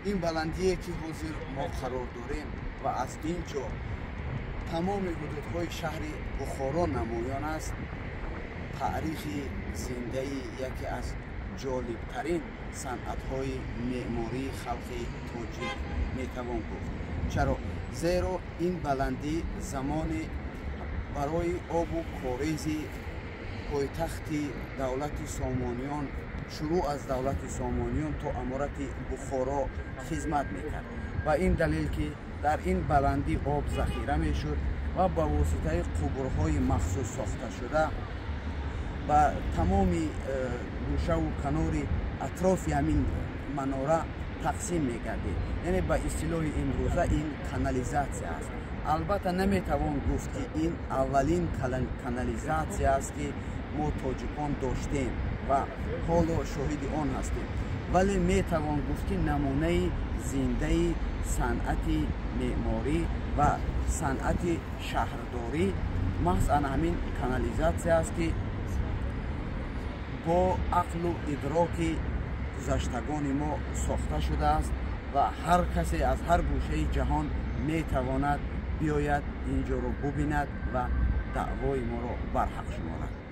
این بلندیه که حاضر ما قرار داریم و از اینجا تمام حدودهای شهر بخارا نمایان است. تاریخ زنده یکی از جالبترین صنعت‌های معماری خلق تاجیک میتوان گفت. چرا؟ زیرا این بلندی زمان برای آب و کاریز پایتخت دولت سامانیان، شروع از دولت سامانیان تا امارت بخارا خدمت میکرد و این دلیل که در این بلندی آب ذخیره میشد و با واسطه قبرهای مخصوص ساخته شده و تمام گوشه و کنار اطراف همین مناره تقسیم میگردید. یعنی به اصطلاح امروزه این کانالیزاسیا است. البته نمیتوان گفت که این اولین کانالیزاسیا است که ما تاجیکان داشتیم و حالا شاهد آن هستیم، ولی میتوان گفت که نمونه زنده صنعت معماری و صنعت شهرداری محض همین کانالیزاسیا است که با عقل و ادراک گذشتگان ما ساخته شده است و هر کسی از هر گوشه جهان میتواند بیاید اینجا رو ببیند و دعوای ما را برحق شمارد.